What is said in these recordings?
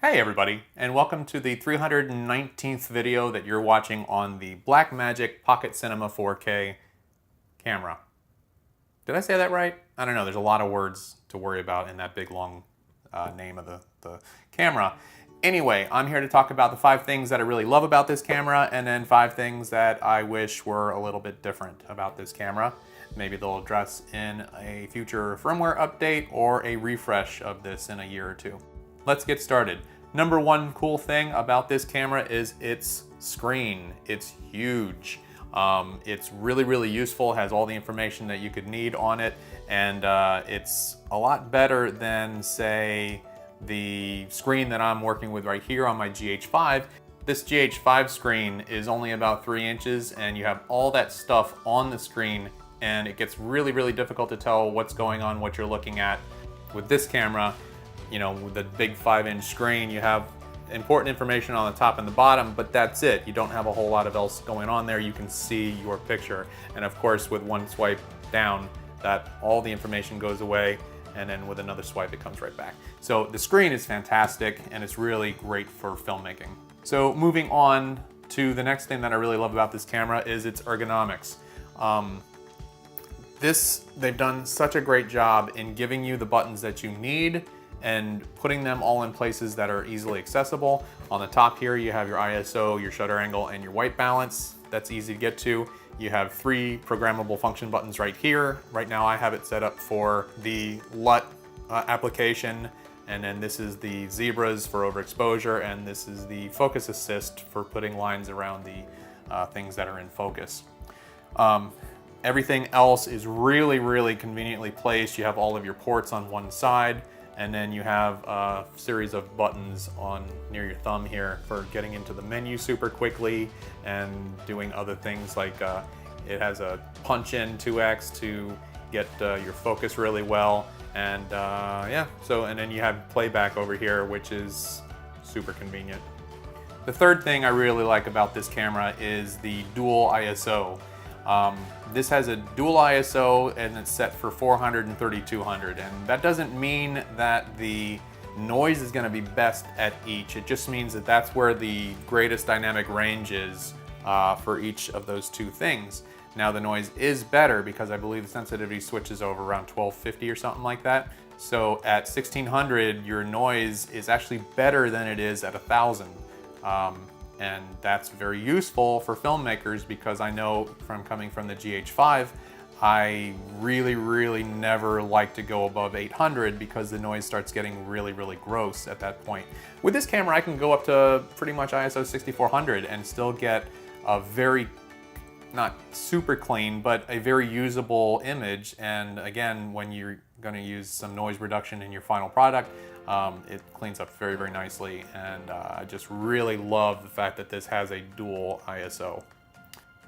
Hey everybody, and welcome to the 319th video that you're watching on the BlackMagic Pocket Cinema 4K camera. Did I say that right? I don't know, there's a lot of words to worry about in that big long name of the camera. Anyway, I'm here to talk about the 5 things that I really love about this camera, and then 5 things that I wish were a little bit different about this camera. Maybe they'll address in a future firmware update or a refresh of this in a year or two. Let's get started. Number 1 cool thing about this camera is its screen. It's huge. It's really useful, has all the information that you could need on it, and it's a lot better than, say, the screen that I'm working with right here on my GH5. This GH5 screen is only about 3 inches, and you have all that stuff on the screen, and it gets really difficult to tell what's going on, what you're looking at. With this camera, you know, with the big 5-inch screen, you have important information on the top and the bottom, but that's it. You don't have a whole lot of else going on there. You can see your picture. And of course, with one swipe down, that all the information goes away, and then with another swipe, it comes right back. So the screen is fantastic, and it's really great for filmmaking. So moving on to the next thing that I really love about this camera is its ergonomics. They've done such a great job in giving you the buttons that you need and putting them all in places that are easily accessible. On the top here, you have your ISO, your shutter angle, and your white balance. That's easy to get to. You have 3 programmable function buttons right here. Right now I have it set up for the LUT application, and then this is the zebras for overexposure, and this is the focus assist for putting lines around the things that are in focus. Everything else is really conveniently placed. You have all of your ports on one side, and then you have a series of buttons near your thumb here for getting into the menu super quickly and doing other things like it has a punch in 2x to get your focus really well, and yeah, and then you have Playback over here, which is super convenient. The third thing I really like about this camera is the dual ISO. This has a dual ISO, and it's set for 400 and 3200, and that doesn't mean that the noise is going to be best at each. It just means that that's where the greatest dynamic range is for each of those 2 things. Now the noise is better because I believe the sensitivity switches over around 1250 or something like that. So at 1600, your noise is actually better than it is at 1000. And that's very useful for filmmakers because I know from coming from the GH5, I really never like to go above 800 because the noise starts getting really gross at that point. With this camera, I can go up to pretty much ISO 6400 and still get a very, not super clean, but a very usable image. And again, when you're going to use some noise reduction in your final product, it cleans up very nicely, and I just really love the fact that this has a dual ISO.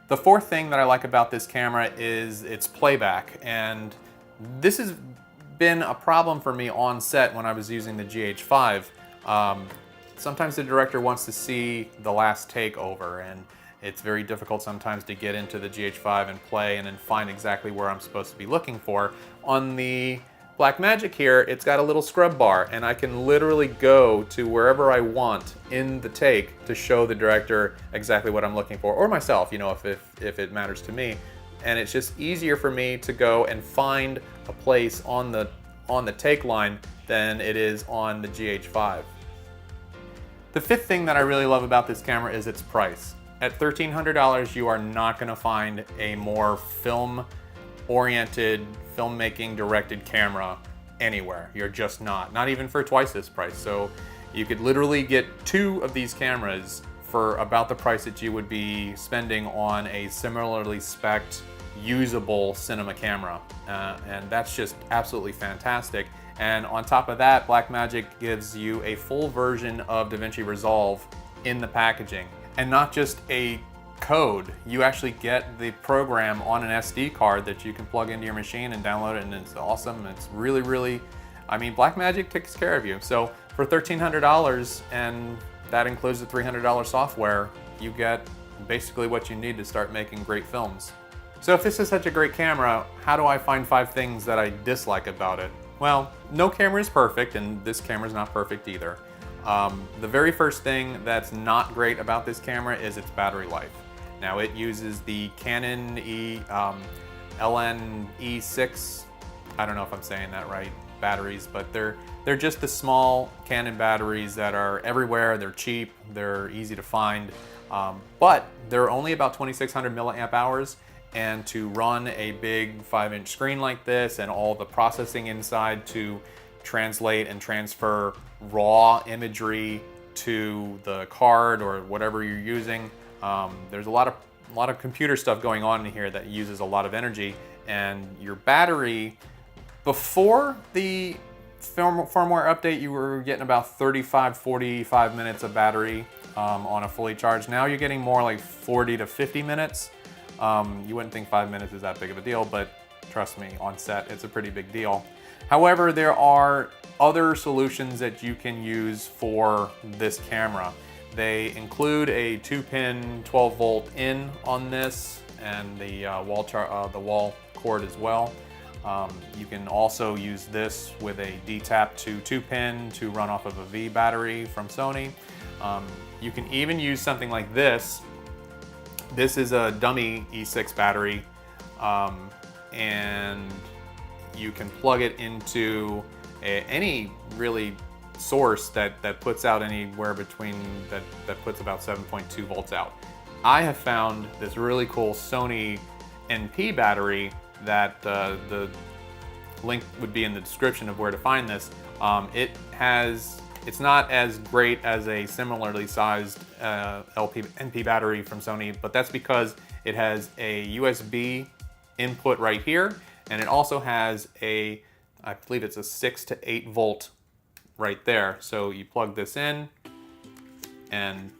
The fourth thing that I like about this camera is its playback, and this has been a problem for me on set when I was using the GH5. Sometimes the director wants to see the last take over, and it's very difficult sometimes to get into the GH5 and play and then find exactly where I'm supposed to be looking for. On the BlackMagic here, it's got a little scrub bar, and I can literally go to wherever I want in the take to show the director exactly what I'm looking for, or myself, you know, if it matters to me. And it's just easier for me to go and find a place on the take line than it is on the GH5. The fifth thing that I really love about this camera is its price. At $1,300, you are not going to find a more film-oriented, filmmaking directed camera anywhere. You're just not even for twice this price. So you could literally get 2 of these cameras for about the price that you would be spending on a similarly spec'd usable cinema camera, and that's just absolutely fantastic. And on top of that, BlackMagic gives you a full version of DaVinci Resolve in the packaging, and not just a code. You actually get the program on an SD card that you can plug into your machine and download it, and it's awesome. It's really, I mean, BlackMagic takes care of you. So for $1,300, and that includes the $300 software, you get basically what you need to start making great films. So if this is such a great camera, how do I find 5 things that I dislike about it? Well, no camera is perfect, and this camera is not perfect either. The very first thing that's not great about this camera is its battery life. Now it uses the Canon LN-E6, I don't know if I'm saying that right, batteries, but they're just the small Canon batteries that are everywhere. They're cheap, they're easy to find, but they're only about 2,600 milliamp hours. And to run a big 5-inch screen like this and all the processing inside to translate and transfer raw imagery to the card or whatever you're using, there's a lot of computer stuff going on in here that uses a lot of energy. And your battery, before the firmware update, you were getting about 45 minutes of battery on a fully charged. Now you're getting more like 40 to 50 minutes. You wouldn't think 5 minutes is that big of a deal, but trust me, on set, it's a pretty big deal. However, there are other solutions that you can use for this camera. They include a 2-pin 12-volt in on this and the wall cord as well. You can also use this with a D-tap to 2-pin to run off of a V battery from Sony. You can even use something like this. This is a dummy E6 battery, and you can plug it into any really source that puts out anywhere between, that puts about 7.2 volts out. I have found this really cool Sony NP battery that the link would be in the description of where to find this. It's not as great as a similarly sized NP battery from Sony, but that's because it has a USB input right here, and it also has I believe it's a 6 to 8 volt right there. So you plug this in and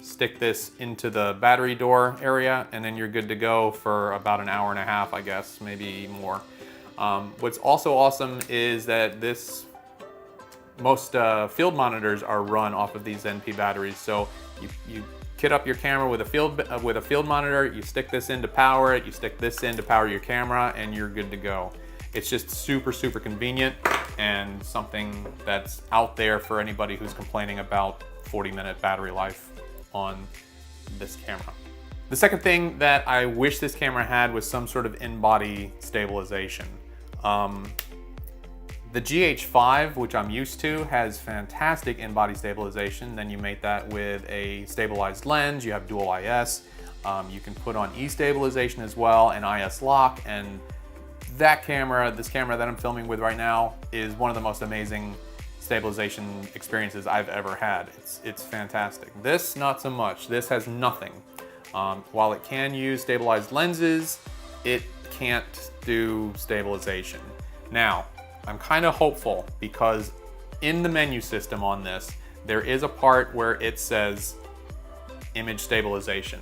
stick this into the battery door area, and then you're good to go for about an hour and a half, I guess, maybe more. What's also awesome is that most field monitors are run off of these NP batteries. So you kit up your camera with a field monitor, you stick this in to power it, you stick this in to power your camera, and you're good to go. It's just super, super convenient and something that's out there for anybody who's complaining about 40-minute battery life on this camera. The second thing that I wish this camera had was some sort of in-body stabilization. The GH5, which I'm used to, has fantastic in-body stabilization. Then you mate that with a stabilized lens, you have dual IS. You can put on E-stabilization as well and IS lock, and this camera that I'm filming with right now, is one of the most amazing stabilization experiences I've ever had. It's fantastic. This, not so much. This has nothing. While it can use stabilized lenses, it can't do stabilization. Now, I'm kind of hopeful because in the menu system on this, there is a part where it says image stabilization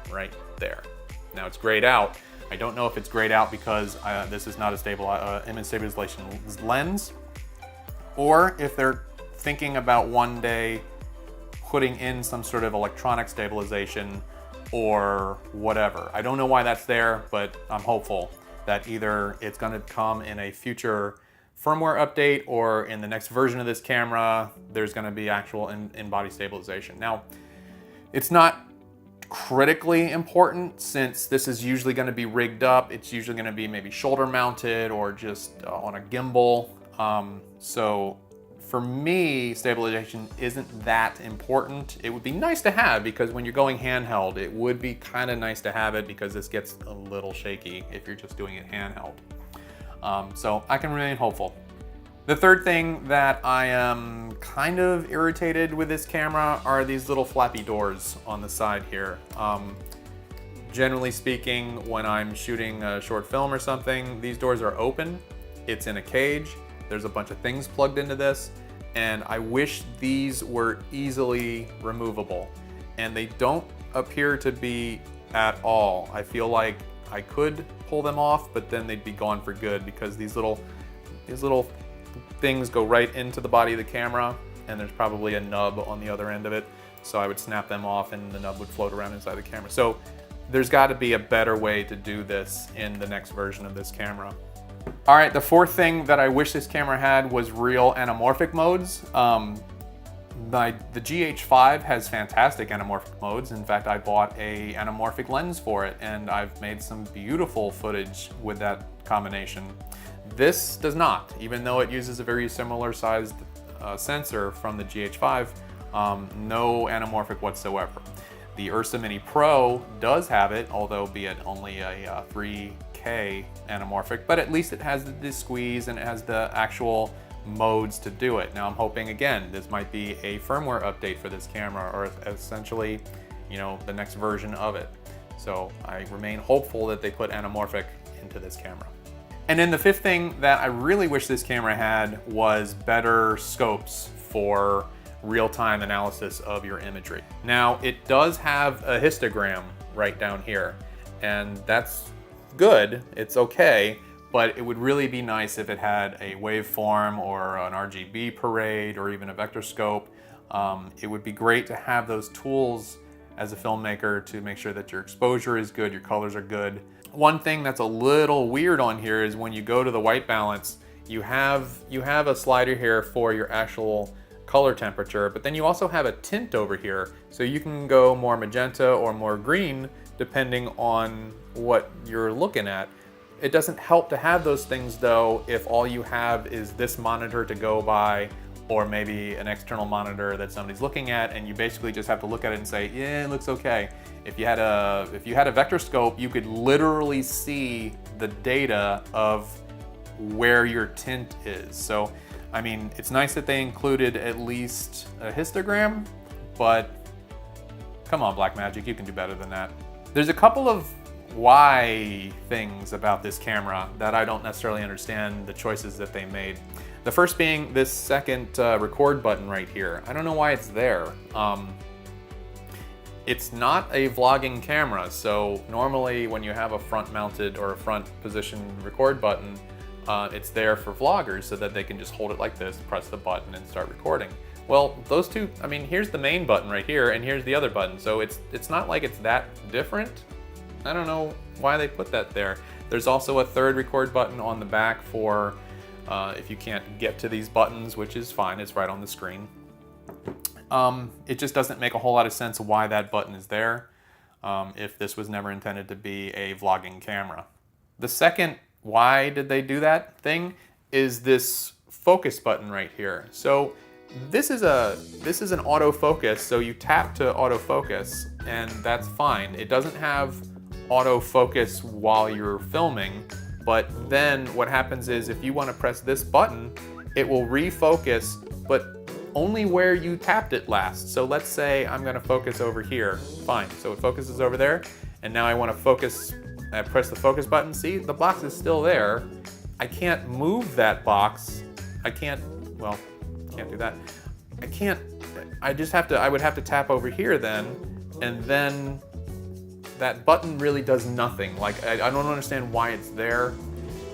right there. Now it's grayed out. I don't know if it's grayed out because this is not a image stabilization lens, or if they're thinking about one day putting in some sort of electronic stabilization or whatever. I don't know why that's there, but I'm hopeful that either it's going to come in a future firmware update or in the next version of this camera, there's going to be actual in-body stabilization. Now, it's not critically important since this is usually going to be rigged up. It's usually going to be maybe shoulder mounted or just on a gimbal. So for me, stabilization isn't that important. It would be nice to have because when you're going handheld, it would be kind of nice to have it because this gets a little shaky if you're just doing it handheld. So I can remain hopeful. The third thing that I am kind of irritated with this camera are these little flappy doors on the side here. Generally speaking, when I'm shooting a short film or something, these doors are open. It's in a cage. There's a bunch of things plugged into this, and I wish these were easily removable. And they don't appear to be at all. I feel like I could pull them off, but then they'd be gone for good because these little things go right into the body of the camera, and there's probably a nub on the other end of it. So I would snap them off and the nub would float around inside the camera. So there's got to be a better way to do this in the next version of this camera. All right, the fourth thing that I wish this camera had was real anamorphic modes. The GH5 has fantastic anamorphic modes. In fact, I bought a anamorphic lens for it, and I've made some beautiful footage with that combination. This does not, even though it uses a very similar sized sensor from the GH5, no anamorphic whatsoever. The Ursa Mini Pro does have it, although be it only a 3K anamorphic, but at least it has the squeeze and it has the actual modes to do it. Now I'm hoping, again, this might be a firmware update for this camera, or essentially, you know, the next version of it. So I remain hopeful that they put anamorphic into this camera. And then the fifth thing that I really wish this camera had was better scopes for real-time analysis of your imagery. Now it does have a histogram right down here, and that's good, it's okay, but it would really be nice if it had a waveform or an RGB parade or even a vector scope. It would be great to have those tools as a filmmaker to make sure that your exposure is good, your colors are good. One thing that's a little weird on here is when you go to the white balance, you have a slider here for your actual color temperature, but then you also have a tint over here. So you can go more magenta or more green depending on what you're looking at. It doesn't help to have those things though if all you have is this monitor to go by, or maybe an external monitor that somebody's looking at, and you basically just have to look at it and say, yeah, it looks okay. If you had a vector scope, you could literally see the data of where your tint is. So, I mean, it's nice that they included at least a histogram, but come on, BlackMagic, you can do better than that. There's a couple of why things about this camera that I don't necessarily understand the choices that they made. The first being this second record button right here. I don't know why it's there. It's not a vlogging camera, so normally when you have a front mounted or a front position record button, it's there for vloggers so that they can just hold it like this, press the button and start recording. Well, those two, I mean, here's the main button right here and here's the other button, so it's not like it's that different. I don't know why they put that there. There's also a third record button on the back for if you can't get to these buttons, which is fine, it's right on the screen. It just doesn't make a whole lot of sense why that button is there if this was never intended to be a vlogging camera. The second why did they do that thing is this focus button right here. So this is an autofocus, so you tap to autofocus and that's fine. It doesn't have autofocus while you're filming, but then what happens is if you want to press this button, it will refocus, but only where you tapped it last. So let's say I'm going to focus over here. Fine, so it focuses over there, and now I want to focus. I press the focus button. See, the box is still there. I can't move that box. I can't, well, can't do that. I can't, I just have to, I would have to tap over here then, and then that button really does nothing. Like, I don't understand why it's there.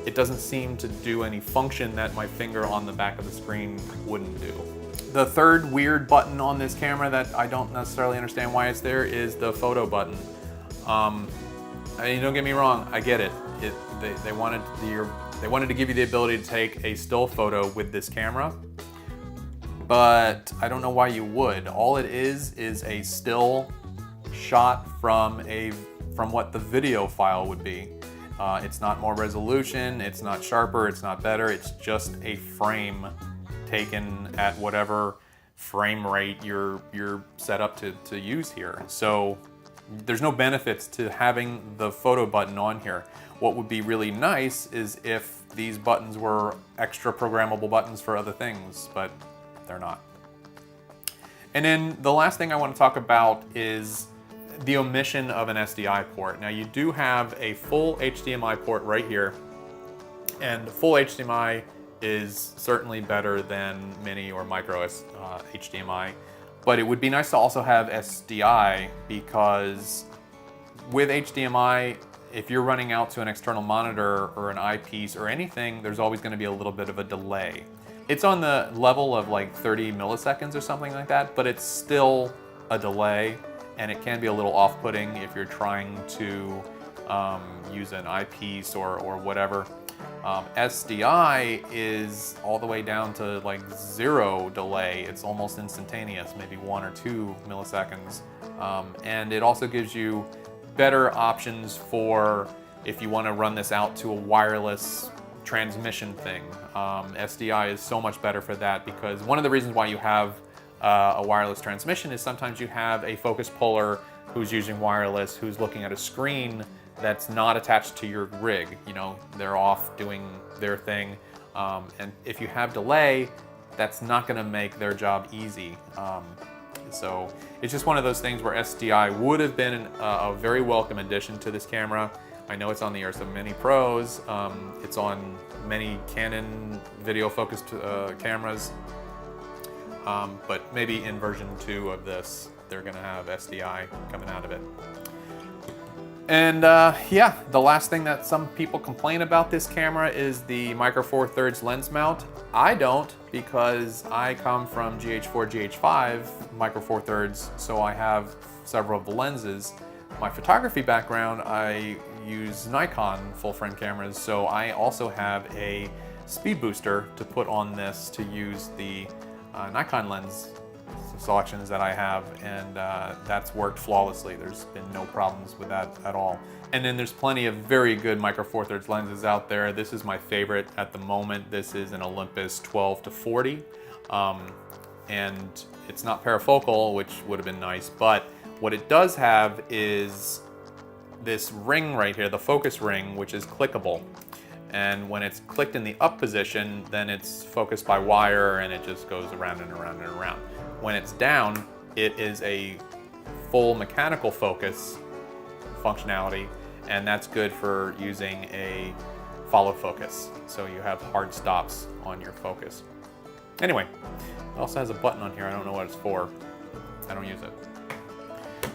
It doesn't seem to do any function that my finger on the back of the screen wouldn't do. The third weird button on this camera that I don't necessarily understand why it's there is the photo button. I mean, don't get me wrong, I get it. They wanted to give you the ability to take a still photo with this camera, but I don't know why you would. All it is a still shot from what the video file would be. It's not more resolution, it's not sharper, it's not better, it's just a frame taken at whatever frame rate you're set up to use here. So there's no benefits to having the photo button on here. What would be really nice is if these buttons were extra programmable buttons for other things, but they're not. And then the last thing I want to talk about is the omission of an SDI port. Now you do have a full HDMI port right here, and full HDMI is certainly better than mini or micro HDMI, but it would be nice to also have SDI, because with HDMI, if you're running out to an external monitor or an eyepiece or anything, there's always going to be a little bit of a delay. It's on the level of like 30 milliseconds or something like that, but it's still a delay, and it can be a little off-putting if you're trying to use an eyepiece or whatever. SDI is all the way down to like 0 delay. It's almost instantaneous, maybe 1 or 2 milliseconds. And it also gives you better options for if you want to run this out to a wireless transmission thing. SDI is so much better for that, because one of the reasons why you have a wireless transmission is sometimes you have a focus puller who's using wireless, who's looking at a screen that's not attached to your rig. You know, they're off doing their thing. And if you have delay, that's not gonna make their job easy. So it's just one of those things where SDI would have been a very welcome addition to this camera. I know it's on the Ursa Mini Pros. It's on many Canon video focused cameras. But maybe in version 2 of this, they're gonna have SDI coming out of it. And yeah, the last thing that some people complain about this camera is the Micro Four Thirds lens mount. I don't, because I come from GH4, GH5 Micro Four Thirds, so I have several of the lenses. My photography background, I use Nikon full frame cameras, so I also have a speed booster to put on this to use the Nikon lens selections that I have, and that's worked flawlessly. There's been no problems with that at all. And then there's plenty of very good Micro Four Thirds lenses out there. This is my favorite at the moment. This is an Olympus 12-40, and it's not parafocal, which would have been nice, but what it does have is this ring right here, the focus ring, which is clickable. And when it's clicked in the up position, then it's focused by wire and it just goes around and around and around. When it's down, it is a full mechanical focus functionality, and that's good for using a follow focus. So you have hard stops on your focus. Anyway, it also has a button on here. I don't know what it's for. I don't use it.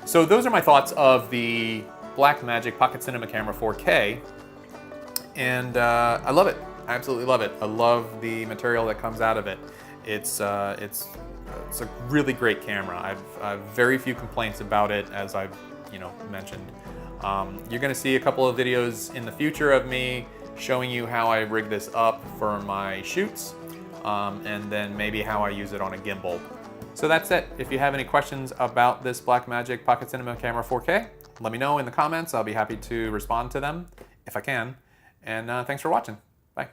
So those are my thoughts of the BlackMagic Pocket Cinema Camera 4K. And I love it. I absolutely love it. I love the material that comes out of it. It's a really great camera. I've very few complaints about it, as I've mentioned. You're going to see a couple of videos in the future of me showing you how I rig this up for my shoots, and then maybe how I use it on a gimbal. So that's it. If you have any questions about this BlackMagic Pocket Cinema Camera 4K, let me know in the comments. I'll be happy to respond to them if I can. And thanks for watching. Bye.